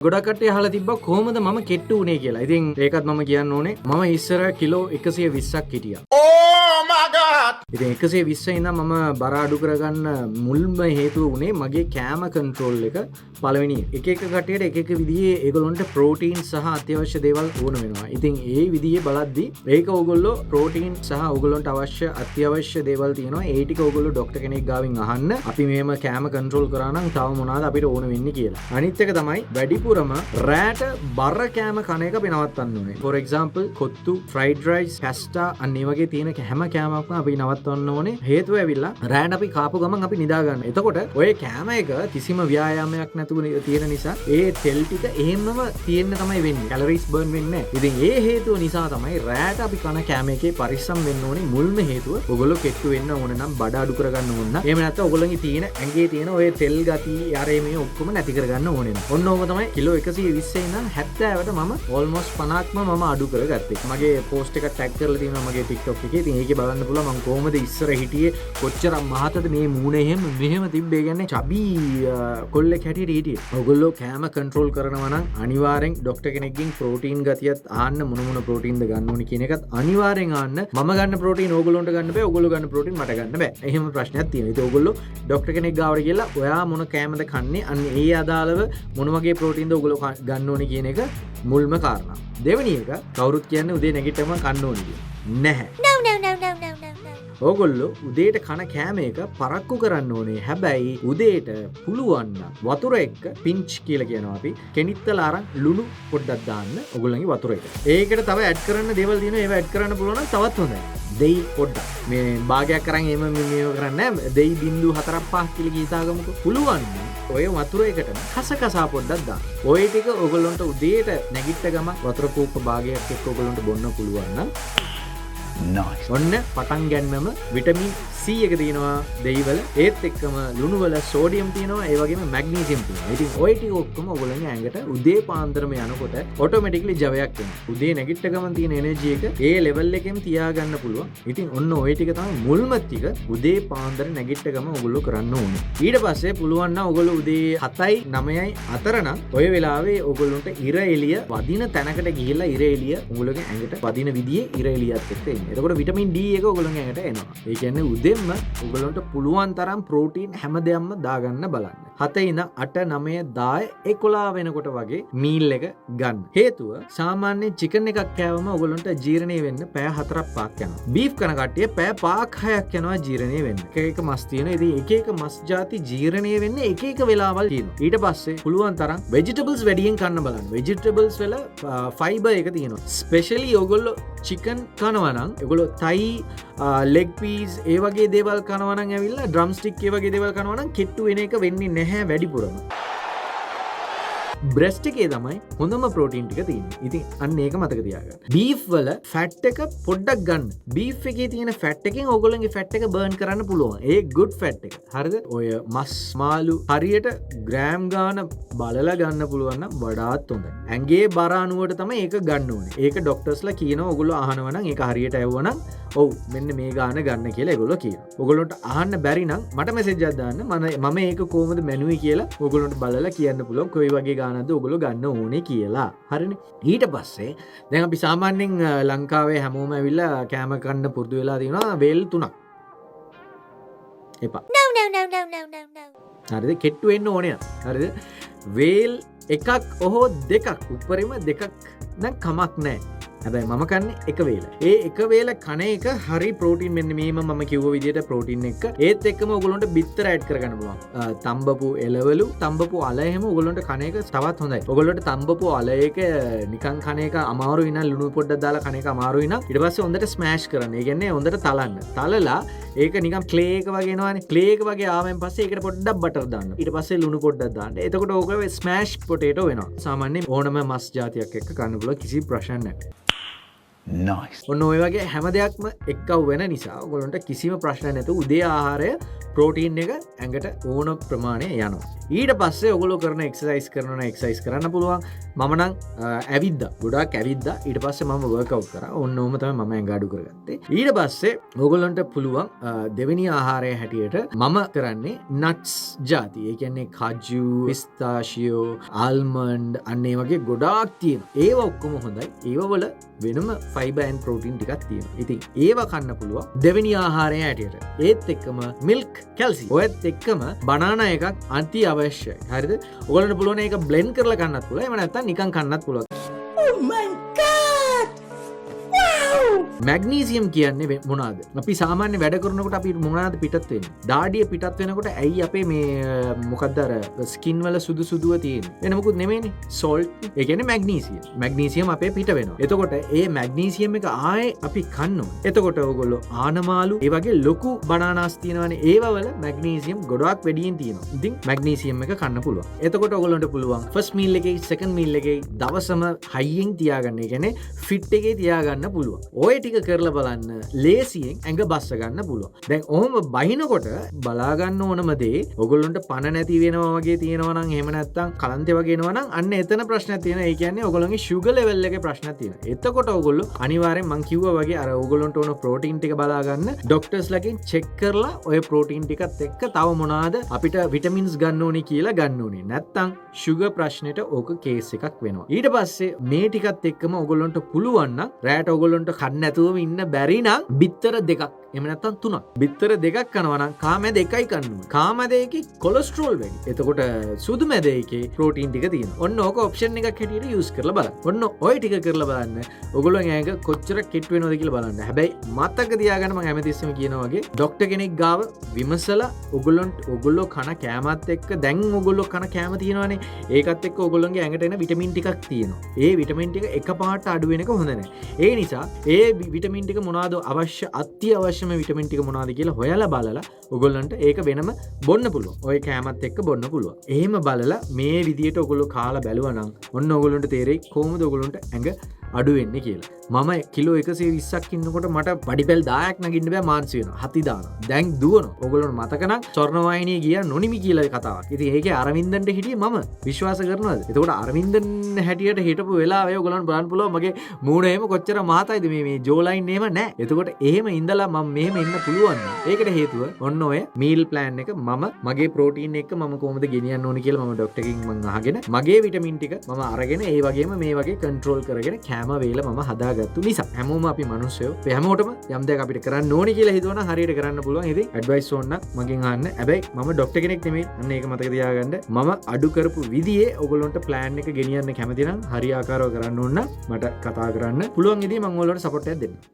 ගොඩක් කට්ටිය අහලා තිබ්බා කොහොමද මම කෙට්ටු උනේ කියලා. ඉතින් ඒකත් මම කියන්න ඕනේ. මම ඉස්සර කිලෝ 120ක් හිටියා. Oh my god. ඉතින් 120 ඉඳන් මම බර අඩු කරගන්න මුල්ම හේතුව උනේ මගේ කෑම කන්ට්‍රෝල් එක පළවෙනි. එක එක කට්ටියට එක එක විදිහේ ඒගොල්ලන්ට ප්‍රෝටීන් සහ අත්‍යවශ්‍ය දේවල් ඕන වෙනවා. ඉතින් ඒ විදිහේ බලද්දි ඒක ඕගොල්ලෝ ප්‍රෝටීන් සහ ඕගොල්ලන්ට අවශ්‍ය අත්‍යවශ්‍ය දේවල් තියෙනවා. ඒ ටික ඕගොල්ලෝ ડોක්ටර් කෙනෙක් ගාවින් අහන්න. අපි මෙහෙම කෑම කන්ට්‍රෝල් කරා නම් තව මොනවාද අපිට ඕන වෙන්නේ කියලා. අනිත් එක තමයි වැඩිපුරම රෑට බර කෑම කන එක අපි නවත්තන්න ඕනේ. For example kottu, fried rice, pasta අන්න ඒ වගේ තියෙන හැම කෑමක්ම අපි නවත්තන්න ඕනේ. හේතුව ඇවිල්ලා රෑට අපි කාපු ගමන් අපි නිදා ගන්න. එතකොට ඔය කෑම එක කිසිම ව්‍යායාමයක් නැතුව තියෙන නිසා ඒ තෙල් ටික එහෙමම තියෙන්න තමයි වෙන්නේ. කැලරිස් බර්න් වෙන්නේ නැහැ. ඉතින් ඒ හේතුව නිසා තමයි රෑට අපි කන කෑම එකේ පරිස්සම් වෙන්න ඕනේ. මුල්ම හේතුව ඔයගොල්ලෝ කෙට්ටු වෙන්න ඕන නම් බඩ අඩු කරගන්න ඕන නම්. එහෙම නැත්නම් ඔයගොල්ලන්ගේ තියෙන ඇඟේ තියෙන ඔය තෙල් ගති යාරේ මේ ඔක්කොම නැති කරගන්න ඕනේ. ඔන්න ඕක තමයි කිලෝ 120 ඉඳන් 70ට මම ඕල්මෝස්ට් 50ක්ම මම අඩු කරගත්තේ. මගේ පෝස්ට් එක ටැග් කරලා තියෙනවා මගේ TikTok එකේ. ඉතින් ඒකේ බලන්න පුළුවන් මම කොහොමද ඉස්සර හිටියේ කොච්චර මහතද මේ මූණේ මෙහෙම තිබ්බේ. කියන්නේ චබි කොල්ලෙක් හැටියට හිටියේ. ඔයගොල්ලෝ කෑම කන්ට්‍රෝල් කරනවා නම් අනිවාර්යෙන් ડોක්ටර් කෙනෙක්ගෙන් ප්‍රෝටීන් ගතියත් ආන්න මොන ප්‍රෝටීන්ද ගන්න ඕනේ කියන එකත් අනිවාර්යෙන් ආන්න. මම ගන්න ප්‍රෝටීන් ඕගොල්ලොන්ට ගන්න බෑ. ඕගොල්ලෝ ගන්න ප්‍රෝටීන් මට ගන්න බෑ. එහෙම ප්‍රශ්නයක් තියෙනවා. ඉතින් ඕගොල්ලෝ ડોක්ටර් කෙනෙක් ගාවට ගිහලා ඔයා මොන කෑමද කන්නේ අන්න ඒ අදාළව මොන වගේ ප්‍රෝටීන්ද ඕගොල්ලෝ ගන්න ඕනේ කියන එක මුල්ම කාරණා. දෙවෙනි එක කවුරුත් කියන්නේ උදේ නැගිටම කන්න ඕනේ කියලා. නැහැ. ඕගොල්ලෝ උදේට කන කෑම එක පරක්කු කරන්න ඕනේ. හැබැයි උදේට පුළුවන් නම් වතුර එක්ක පින්ච් කියලා කියනවා අපි. කෙනිත්තලා අරන් ලුණු පොඩ්ඩක් දාන්න ඕගොල්ලන්ගේ වතුර එක. ඒකට තව ඇඩ් කරන්න දේවල් තියෙනවා. ඒවා ඇඩ් කරන්න පුළුවන් නම් තවත් හොඳයි. දෙයි පොඩ්ඩක්. මේ භාගයක් කරන් එහෙම මේව කරන්නේ නැහැ. දෙයි 0.4 5 කියලා හිතාගමුකෝ. පුළුවන් නම් ඔය වතුර එකට කසකසා පොඩ්ඩක් දාන්න. ඔය ටික ඕගොල්ලන්ට උදේට නැගිට ගමන් වතුර කෝප්ප භාගයක් එක්ක ඕගොල්ලන්ට බොන්න පුළුවන් නම් nice. ඔන්න පටන් ගන්නම විටමින් C එක තියෙනවා දෙයිවල. ඒත් එක්කම ලුණු වල සෝඩියම් තියෙනවා. ඒ වගේම මැග්නීසියම් තියෙනවා. ඉතින් ওই ටික ඔක්කොම ඔයගොල්ලන්ගේ ඇඟට උදේ පාන්දරම යනකොට ඔටෝමැටිකලි ජවයක් එනවා. උදේ නැගිට ගමන් තියෙන එනර්ජි එක ඒ ලෙවල් එකෙන් තියාගන්න පුළුවන්. ඉතින් ඔන්න ওই ටික තමයි මුල්ම ටික උදේ පාන්දර නැගිට ගමන් ඔයගොල්ලෝ කරන්න ඕනේ. ඊට පස්සේ පුළුවන් නම් ඔයගොල්ලෝ උදේ 7යි 9යි අතර නම් ඔය වෙලාවේ ඔයගොල්ලන්ට ඉර එළිය වදින තැනකට ගිහිල්ලා ඉර එළිය ඔයගොල්ලෝගේ ඇඟට වදින විදිහේ ඉර එළියත් එක්ක එන්න. එතකොට විටමින් D එක ඔයගොල්ලෝගේ ඇඟට එනවා. ඒ කියන්නේ උදෙන්ම ඔයගොල්ලන්ට පුළුවන් තරම් ප්‍රෝටීන් හැමදේම දාගන්න බලන්න. 7 ඉඳන් 8 9 10 11 වෙනකොට වගේ මීල් එක ගන්න. හේතුව සාමාන්‍ය චිකන් එකක් කෑවම ඔයගොල්ලන්ට ජීර්ණය වෙන්න පැය 4ක් 5ක් යනවා. බීෆ් කන කට්ටිය පැය 5ක් 6ක් යනවා ජීර්ණය වෙන්න. එක එක මස් තියෙනවා. ඉතින් එක එක මස් ಜಾති ජීර්ණය වෙන්නේ එක එක වෙලාවල් තියෙනවා. ඊට පස්සේ පුළුවන් තරම් vegetables වැඩියෙන් කන්න බලන්න. vegetables වල fiber එක තියෙනවා. ස්පෙෂලි ඔයගොල්ලෝ චිකන් කනවා නම් ඔයගොල්ලෝ තයි ලෙග් පීස් ඒ වගේ දේවල් කනවා නම් ඇවිල්ලා ඩ්‍රම් ස්ටික් ඒ වගේ දේවල් කනවා නම් කෙට්ටු වෙන එක වෙන්නේ නැහැ වැඩිපුරම. බ්‍රෙස්ට් එකේ තමයි හොඳම ප්‍රෝටීන් ටික තියෙන්නේ. ඉතින් අන්න ඒක මතක තියාගන්න. බීෆ් වල ෆැට් එක පොඩ්ඩක් ගන්න. බීෆ් එකේ තියෙන ෆැට් එකෙන් ඕගොල්ලන්ගේ ෆැට් එක බර්න් කරන්න පුළුවන්. ඒ good ෆැට් එක. හරිද? ඔය මස් මාළු හරියට ග්‍රෑම් ගාන බලලා ගන්න පුළුවන් නම් වඩාත් හොඳයි. ඇඟේ බර අණුවට තමයි ඒක ගන්න ඕනේ. ඒක ડોක්ටර්ස්ලා කියනවා ඕගොල්ලෝ අහනවා නම් ඒක හරියට ඇහුවා නම් ඔව් මෙන්න මේ ගාන ගන්න කියලා ඒගොල්ලෝ කියනවා. ඕගොල්ලන්ට අහන්න බැරි නම් මට මෙසේජ් එකක් දාන්න. මම ඒක කොහොමද මැනුවේ කියලා ඕගොල්ලන්ට බලලා කියන්න පුළුවන් කොයි වගේ ගානක්ද ඕගොල්ලෝ ගන්න ඕනේ කියලා. හරිනේ. ඊට පස්සේ දැන් අපි සාමාන්‍යයෙන් ලංකාවේ හැමෝම ඇවිල්ලා කෑම කන්න පුරුදු වෙලා තියෙනවා වේල් 3ක්. එපා. හරිද? කෙට්ටු වෙන්න ඕනේ. හරිද? වේල් එකක් ඔහො දෙකක් උඩරිම දෙකක් නම් කමක් නැහැ. හැබැයි මම කන්නේ එක වේල. ඒ එක වේල කන එක හරි ප්‍රෝටීන් මෙන්න මේම මම කිව්ව විදිහට ප්‍රෝටීන් එක. ඒත් එක්කම ඔයගොල්ලන්ට බිත්තර ඇඩ් කරගන්න පුළුවන්. තඹපු එළවලු, තඹපු අල එහෙම ඔයගොල්ලන්ට කන එක තවත් හොඳයි. ඔයගොල්ලන්ට තඹපු අල එක නිකන් කන එක අමාරුයි නම් ලුණු පොඩ්ඩක් දාලා කන එක අමාරුයි නම් ඊට පස්සේ හොඳට ස්මෑෂ් කරන්න. ඒ කියන්නේ හොඳට තලන්න. තලලා ඒක නිකන් ක්ලේ එක වගේ එනවනේ. ක්ලේ එක වගේ ආවෙන් පස්සේ ඒකට පොඩ්ඩක් බටර් දාන්න. ඊට පස්සේ ලුණු පොඩ්ඩක් දාන්න. එතකොට ඕක ස්මෑෂ් පොටේටෝ වෙනවා. සාමාන්‍යයෙන් ඕනම මස් జాතියක් එක්ක කන්න පුළුවන් කිසි ප්‍රශ්නයක් නැහැ. Nice. ඔන්න ඔය වගේ හැම දෙයක්ම එක්කව වෙන නිසා ඔයගොල්ලන්ට කිසිම ප්‍රශ්න නැතුව උදේ ආහාරය ප්‍රෝටීන් එක ඇඟට ඕන ප්‍රමාණය යනවා. ඊට පස්සේ ඔයගොල්ලෝ කරන එක්සර්සයිස් කරනවා එක්සර්සයිස් කරන්න පුළුවන්. මම නම් ඇවිද්දා. ගොඩාක් ඇවිද්දා. ඊට පස්සේ මම වර්ක්අවුට් කරා. ඔන්න ඕම තමයි මම ඇඟ අඩු කරගත්තේ. ඊට පස්සේ ඔයගොල්ලන්ට පුළුවන් දෙවෙනි ආහාරය හැටියට මම කරන්නේ නට්ස් ಜಾති. ඒ කියන්නේ කජු, පිස්තාෂියෝ, ආල්මන්ඩ් අන්න ඒ වගේ ගොඩාක් තියෙනවා. ඒවා ඔක්කොම හොඳයි. ඒවා වල වෙනම ෆයිබර් ඇන්ඩ් ප්‍රෝටීන් ටිකක් තියෙනවා. ඉතින් ඒවා කන්න පුළුවන් දෙවෙනි ආහාරය හැටියට. ඒත් එක්කම මිල්ක්, කැල්සියම්. ඔයත් එක්කම බනානා එකක් අති අවශ්‍යයි. හරිද? ඔයගොල්ලන්ට පුළුවන් ඒක බ්ලෙන්ඩ් කරලා කන්නත් පුළුවන්. එහෙම නැත්නම් නිකන් කන්නත් පුළුවන්. Oh my god! මැග්නීසියම් කියන්නේ මොනවාද? අපි සාමාන්‍ය වැඩ කරනකොට අපි මොනවාද පිටත් වෙන්නේ? දාඩිය පිටත් වෙනකොට ඇයි අපේ මේ මොකක්ද අර ස්කින් වල සුදු සුදුව තියෙන්නේ? වෙන මොකුත් නෙමෙයිනේ. සෝල්ට්. ඒ කියන්නේ මැග්නීසියම්. මැග්නීසියම් අපේ පිට වෙනවා. එතකොට ඒ මැග්නීසියම් එක ආයේ අපි කන්න ඕනේ. එතකොට ඔයගොල්ලෝ ආනමාලු ඒ වගේ ලොකු බනානාස් තියෙනවානේ. ඒව වල මැග්නීසියම් ගොඩක් වැඩියෙන් තියෙනවා. ඉතින් මැග්නීසියම් එක කන්න පුළුවන්. එතකොට ඔයගොල්ලන්ට පුළුවන් ෆස්ට් මීල් එකේ සෙකන්ඩ් මීල් එකේ දවසම හයියෙන් තියාගන්න. ඒ කියන්නේ ෆිට් එකේ තියාගන්න පුළුවන්. ඔය ටික කරලා බලන්න ලේසියෙන් ඇඟ බස්ස ගන්න පුළුවන්. දැන් ඔහොම බහිනකොට බලා ගන්න ඕනම දේ ඔයගොල්ලන්ට පණ නැති වෙනවා වගේ තියෙනවා නම් එහෙම නැත්නම් කලන්තේ වගේ එනවා නම් අන්න එතන ප්‍රශ්නයක් තියෙනවා. ඒ කියන්නේ ඔයගොල්ලන්ගේ sugar level එකේ ප්‍රශ්නයක් තියෙනවා. එතකොට ඔයගොල්ලෝ අනිවාර්යෙන් මං කිව්වා වගේ අර ඔයගොල්ලන්ට ඕන ප්‍රෝටීන් ටික බලා ගන්න ડોක්ටර්ස් ලගෙන් චෙක් කරලා ඔය ප්‍රෝටීන් ටිකත් එක්ක තව මොනවාද අපිට විටමින්ස් ගන්න ඕනේ කියලා ගන්න ඕනේ. නැත්නම් sugar ප්‍රශ්නෙට ඕක කේස් එකක් වෙනවා. ඊට පස්සේ මේ ටිකත් එක්කම ඔයගොල්ලන්ට පුළුවන් නම් රැට ඔයගොල්ලන්ට කන්න නැතුවම ඉන්න බැරි නම් බිත්තර දෙකක් එහෙම නැත්නම් තුනක් බිත්තර දෙකක් කනවා නම් කාමැද එකයි කන්න ඕනේ. කාමැද එකේ කොලෙස්ටරෝල් වැඩි. එතකොට සුදු මැද එකේ ප්‍රෝටීන් ටික තියෙනවා. ඔන්න ඕක ඔප්ෂන් එකක් හැටියට යූස් කරලා බලන්න. ඔන්න ඔය ටික කරලා බලන්න. ඔයගොල්ලෝ ඇඟ කොච්චර කෙට් වෙනවද කියලා බලන්න. හැබැයි මතක තියාගන්න මම හැමතිස්සෙම කියනවා වගේ ડોක්ටර් කෙනෙක් ගාව විමසලා ඔයගොල්ලෝ කන කෑමත් එක්ක දැන් ඔයගොල්ලෝ කන කෑම තියෙනවානේ. ඒකත් එක්ක ඔයගොල්ලන්ගේ ඇඟට එන විටමින් ටිකක් තියෙනවා. ඒ විටමින් ටික එකපාරට අඩු වෙන එක හොඳ නැහැ. ඒ නිසා ඒ විටමින් ටික මොනවාද අවශ්‍ය අත්‍යවශ්‍යම විටමින් ටික මොනවාද කියලා හොයලා බලලා ඔයගොල්ලන්ට ඒක වෙනම බොන්න පුළුවන්. ඔය කෑමත් එක්ක බොන්න පුළුවන්. එහෙම බලලා මේ විදියට ඔයගොල්ලෝ කාලා බැලුවා නම් ඔන්න ඔයගොල්ලන්ට තේරෙයි කොහොමද ඔයගොල්ලන්ට ඇඟ අඩු වෙන්නේ කියලා. මම කිලෝ 120ක් ඉන්නකොට මට පඩිපෙල් 10ක් නගින්න බෑ මාන්සි වෙනවා. හති දානවා. දැන් දුවනවා. ඔයගොල්ලන්ට මතක නම් ස්වර්ණවාහිනිය ගියා නොනිමි කියලා කතාවක්. ඉතින් ඒකේ අරවින්දන්ට හිටියේ මම විශ්වාස කරනවාද? එතකොට අරවින්දන් හැටියට හිටපු වෙලාවේ ඔයගොල්ලන්ට බලන්න පුළුවන් මගේ මූණ එහෙම කොච්චර මහතයිද මේ ජෝලයින් එහෙම නැහැ. එතකොට එහෙම ඉඳලා මම මෙහෙම ඉන්න පුළුවන්. ඒකට හේතුව ඔන්න ඔය මීල් ප්ලෑන් එක මම මගේ ප්‍රෝටීන් එක මම කොහොමද ගෙනියන්න ඕනේ කියලා මම ડોක්ටර් කෙනෙක්ගෙන් මම අහගෙන මගේ විටමින් ටික මම අරගෙන ඒ වගේම මේ වගේ කන්ට්‍රෝල් කරගෙන කෑම වේල මම හදාගත්තු නිසා හැමෝම අපි මිනිස්සුයෝ හැමෝටම යම් දෙයක් අපිට කරන්න ඕනේ කියලා හිතුවනම් හරියට කරන්න පුළුවන්. ඉතින් ඇඩ්වයිස් ඕන නම් මගෙන් අහන්න. හැබැයි මම ડોක්ටර් කෙනෙක් නෙමෙයි. අන්න ඒක මතක තියාගන්න. මම අඩු කරපු විදිහේ ඔයගොල්ලන්ට ප්ලෑන් එක ගෙනියන්න කැමති නම් හරියාකාරව කරන්න ඕන නම් මට කතා කරන්න පුළුවන්. ඉතින් මම ඔයගොල්ලන්ට සපෝට් එකක් දෙන්න.